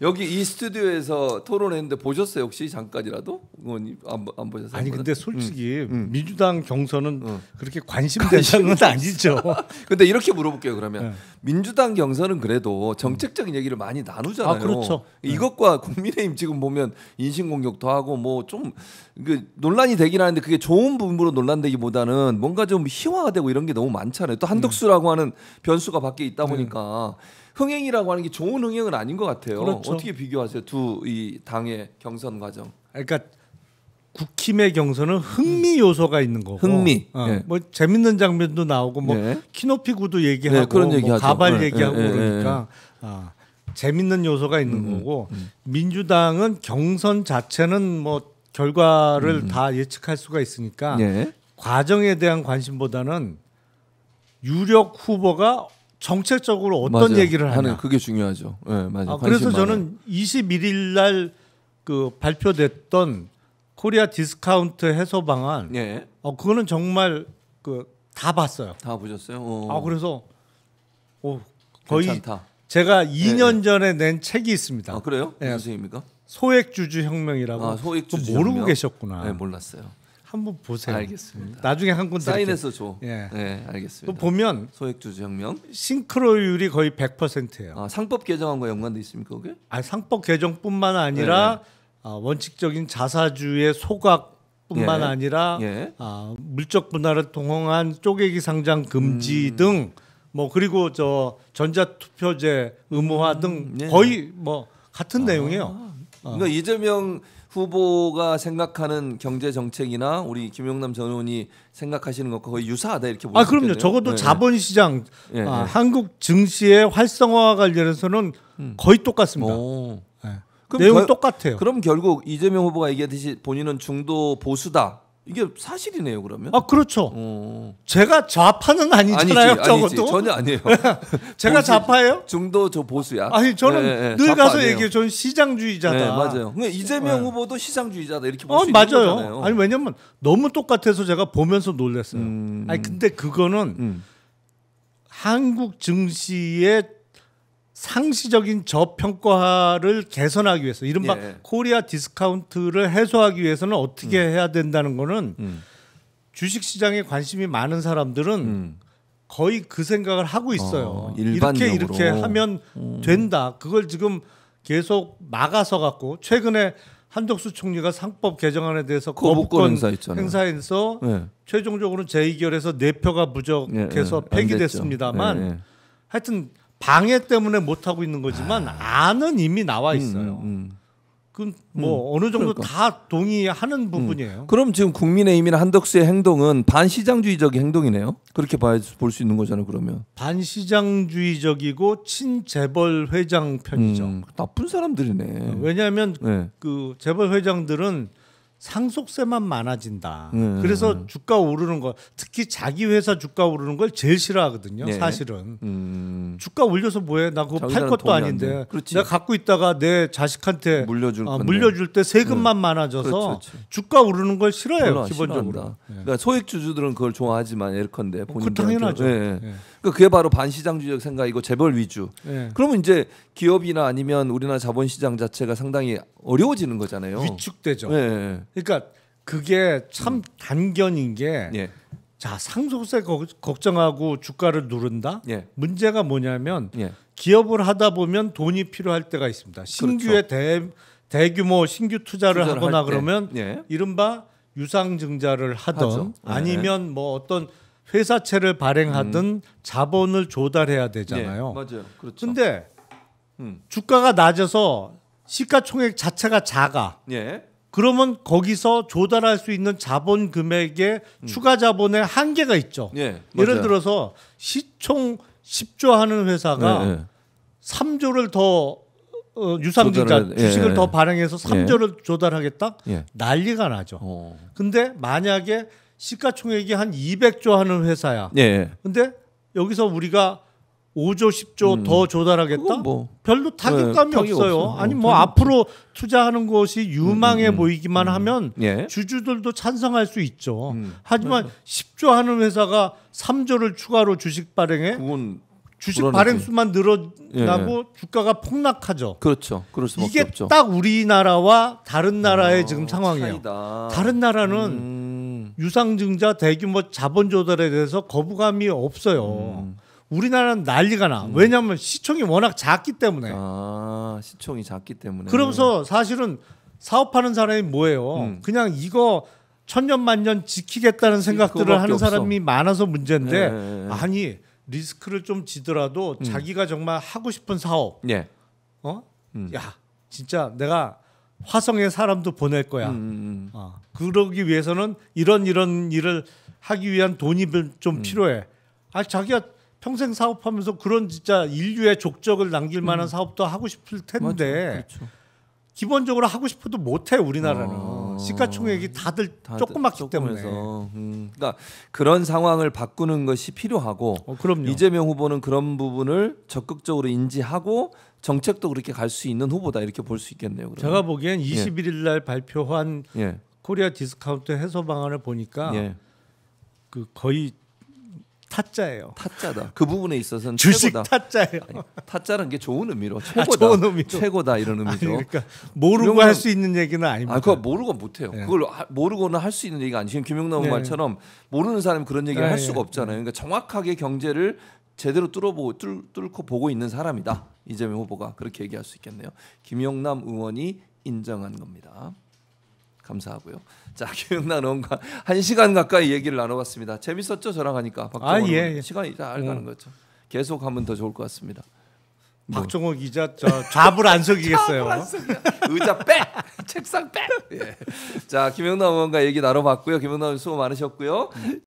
여기 이 스튜디오에서 토론했는데 보셨어요 혹시 잠깐이라도? 의원님 안 보셨어요? 아니 근데 솔직히 민주당 경선은 그렇게 관심 대상은 아니죠. 근데 이렇게 물어볼게요 그러면. 민주당 경선은 그래도 정책적인 얘기를 많이 나누잖아요. 아, 그렇죠. 이것과 국민의힘 지금 보면 인신공격도 하고 뭐 좀 그 논란이 되긴 하는데 그게 좋은 부분으로 논란되기보다는 뭔가 좀 희화화되고 이런 게 너무 많잖아요. 또 한덕수라고 하는 변수가 밖에 있다 보니까 흥행이라고 하는 게 좋은 흥행은 아닌 것 같아요. 그렇죠. 어떻게 비교하세요? 두 이 당의 경선 과정. 그러니까 국힘의 경선은 흥미 요소가 있는 거고, 흥미. 네. 뭐 재밌는 장면도 나오고, 뭐 네. 키높이 구도 얘기하고, 네, 그런 뭐 얘기하죠. 가발 네, 얘기하고 네, 그러니까 재밌는 요소가 있는 거고, 민주당은 경선 자체는 뭐 결과를 다 예측할 수가 있으니까 네. 과정에 대한 관심보다는 유력 후보가 정책적으로 어떤 맞아요. 얘기를 하냐. 그게 중요하죠. 네, 맞아요. 그래서 관심 저는 21일 날 그 발표됐던 코리아 디스카운트 해소 방안, 네. 그거는 정말 그 다 봤어요. 다 보셨어요? 그래서 거의 괜찮다. 제가 2년 전에 낸 책이 있습니다. 그래요? 네. 무슨 책입니까? 소액주주 혁명이라고. 소액주주 모르고 혁명? 계셨구나. 네, 몰랐어요. 한번 보세요. 알겠습니다. 나중에 한 권 사인해서 줘. 예. 네, 알겠습니다. 또 보면 소액주주 혁명. 싱크로율이 거의 100%예요. 상법 개정안과 연관돼 있습니까, 그게? 상법 개정뿐만 아니라 원칙적인 자사주의 소각뿐만 아니라 물적 분할을 통한 쪼개기 상장 금지 등 뭐 그리고 저 전자투표제 의무화 등 거의 뭐 같은 내용이에요. 그러니까 이재명 후보가 생각하는 경제 정책이나 우리 김용남 전 의원이 생각하시는 것과 거의 유사하다 이렇게 보시면 그럼요. 적어도 자본시장 한국 증시의 활성화 관련해서는 거의 똑같습니다. 내용이 똑같아요. 그럼 결국 이재명 후보가 얘기하듯이 본인은 중도 보수다. 이게 사실이네요, 그러면? 그렇죠. 제가 좌파는 아니잖아요, 적어도. 전혀 아니에요. 제가 좌파예요? 중도 저 보수야. 아니 저는 늘 가서 얘기해요. 저는 시장주의자다. 네, 맞아요. 그러니까 이재명 후보도 시장주의자다 이렇게 볼 수 있는 맞아요. 거잖아요. 아니 왜냐면 너무 똑같아서 제가 보면서 놀랐어요. 아니 근데 그거는 한국 증시의 상시적인 저평가를 개선하기 위해서 이른바 코리아 디스카운트를 해소하기 위해서는 어떻게 해야 된다는 거는 주식시장에 관심이 많은 사람들은 거의 그 생각을 하고 있어요. 이렇게 하면 된다. 그걸 지금 계속 막아서 갖고 최근에 한덕수 총리가 상법 개정안에 대해서 거부권 행사해서 최종적으로 재의결해서 4표가 부족해서 폐기됐습니다만 하여튼 방해 때문에 못 하고 있는 거지만 안은 이미 나와 있어요. 그 뭐 어느 정도 다 동의하는 부분이에요. 그럼 지금 국민의힘이나 한덕수의 행동은 반시장주의적 행동이네요. 그렇게 볼 수 있는 거잖아요. 그러면 반시장주의적이고 친재벌 회장 편이죠. 나쁜 사람들이네. 왜냐하면 그 재벌 회장들은 상속세만 많아진다. 그래서 주가 오르는 거, 특히 자기 회사 주가 오르는 걸 제일 싫어하거든요. 사실은 주가 올려서 뭐해? 나 그거 팔 것도 아닌데. 내가 갖고 있다가 내 자식한테 물려줄 때 세금만 많아져서 주가 오르는 걸 싫어해요. 기본적으로. 그러니까 소액주주들은 그걸 좋아하지만 예컨대 본인들 당연하죠. 그러니까 그게 바로 반시장주의적 생각이고 재벌 위주. 그러면 이제 기업이나 아니면 우리나라 자본시장 자체가 상당히 어려워지는 거잖아요. 위축되죠. 그러니까 그게 참 단견인 게 자, 상속세 걱정하고 주가를 누른다? 문제가 뭐냐면 기업을 하다 보면 돈이 필요할 때가 있습니다. 신규의 대규모 신규 투자를 하거나 그러면 이른바 유상증자를 하던 아니면 뭐 어떤 회사채를 발행하든 자본을 조달해야 되잖아요. 맞아요. 그렇죠. 근데 주가가 낮아서 시가총액 자체가 작아. 그러면 거기서 조달할 수 있는 자본 금액의 추가 자본의 한계가 있죠. 예를 들어서 시총 10조 하는 회사가 3조를 더 유상증자 주식을 더 발행해서 3조를 조달하겠다? 난리가 나죠. 근데 만약에 시가총액이 한 200조 하는 회사야. 근데 여기서 우리가 5조, 10조 더 조달하겠다? 별로 타격감이 없어요. 아니 뭐 앞으로 투자하는 것이 유망해 보이기만 하면 주주들도 찬성할 수 있죠. 하지만 10조 하는 회사가 3조를 추가로 주식 발행해? 그건 주식 불안하지. 발행수만 늘어나고 주가가 폭락하죠. 그렇죠. 그럴 수밖에 이게 없죠. 딱 우리나라와 다른 나라의 지금 상황이에요. 차이다. 다른 나라는 유상증자 대규모 자본 조달에 대해서 거부감이 없어요. 우리나라는 난리가 나. 왜냐하면 시총이 워낙 작기 때문에. 시총이 작기 때문에. 그러면서 사실은 사업하는 사람이 뭐예요? 그냥 이거 천년만년 지키겠다는 생각들을 하는 사람이 많아서 문제인데 네. 아니 리스크를 좀 지더라도 자기가 정말 하고 싶은 사업 예. 야 진짜 내가 화성에 사람도 보낼 거야. 그러기 위해서는 이런 일을 하기 위한 돈이 좀 필요해. 자기가 평생 사업하면서 그런 진짜 인류의 족적을 남길 만한 사업도 하고 싶을 텐데 그렇죠. 기본적으로 하고 싶어도 못해 우리나라는. 시가총액이 다들 조그맣기 때문에. 그러니까 그런 상황을 바꾸는 것이 필요하고 그럼요. 이재명 후보는 그런 부분을 적극적으로 인지하고 정책도 그렇게 갈 수 있는 후보다 이렇게 볼 수 있겠네요. 그러면. 제가 보기엔 21일 날 발표한 예. 코리아 디스카운트 해소 방안을 보니까 예. 그 거의 타짜예요. 타짜다. 그 부분에 있어서는 주식 최고다. 타짜예요. 아니, 타짜는 게 좋은 의미로 최고다. 좋은 의미로. 최고다 이런 의미죠. 그러니까 모르고 할 수 있는 얘기는 아닙니다. 그거 모르고 못해요. 네. 그걸 모르고는 할 수 있는 얘기가 아니죠. 지금 김용남 네. 말처럼 모르는 사람이 그런 얘기를 네. 할 수가 없잖아요. 그러니까 정확하게 경제를 제대로 뚫고 보고 있는 사람이다. 이재명 후보가 그렇게 얘기할 수 있겠네요. 김용남 의원이 인정한 겁니다. 감사하고요. 자, 김용남 의원과 1시간 가까이 얘기를 나눠봤습니다. 재밌었죠? 저랑 하니까. 박정원 예. 시간이 잘 가는 거죠. 계속 하면 더 좋을 것 같습니다. 박정호 기자 좌불 안 서기겠어요. 의자 빽! 책상 빽! 예. 자, 김용남 의원과 얘기 나눠봤고요. 김용남 의원 수고 많으셨고요.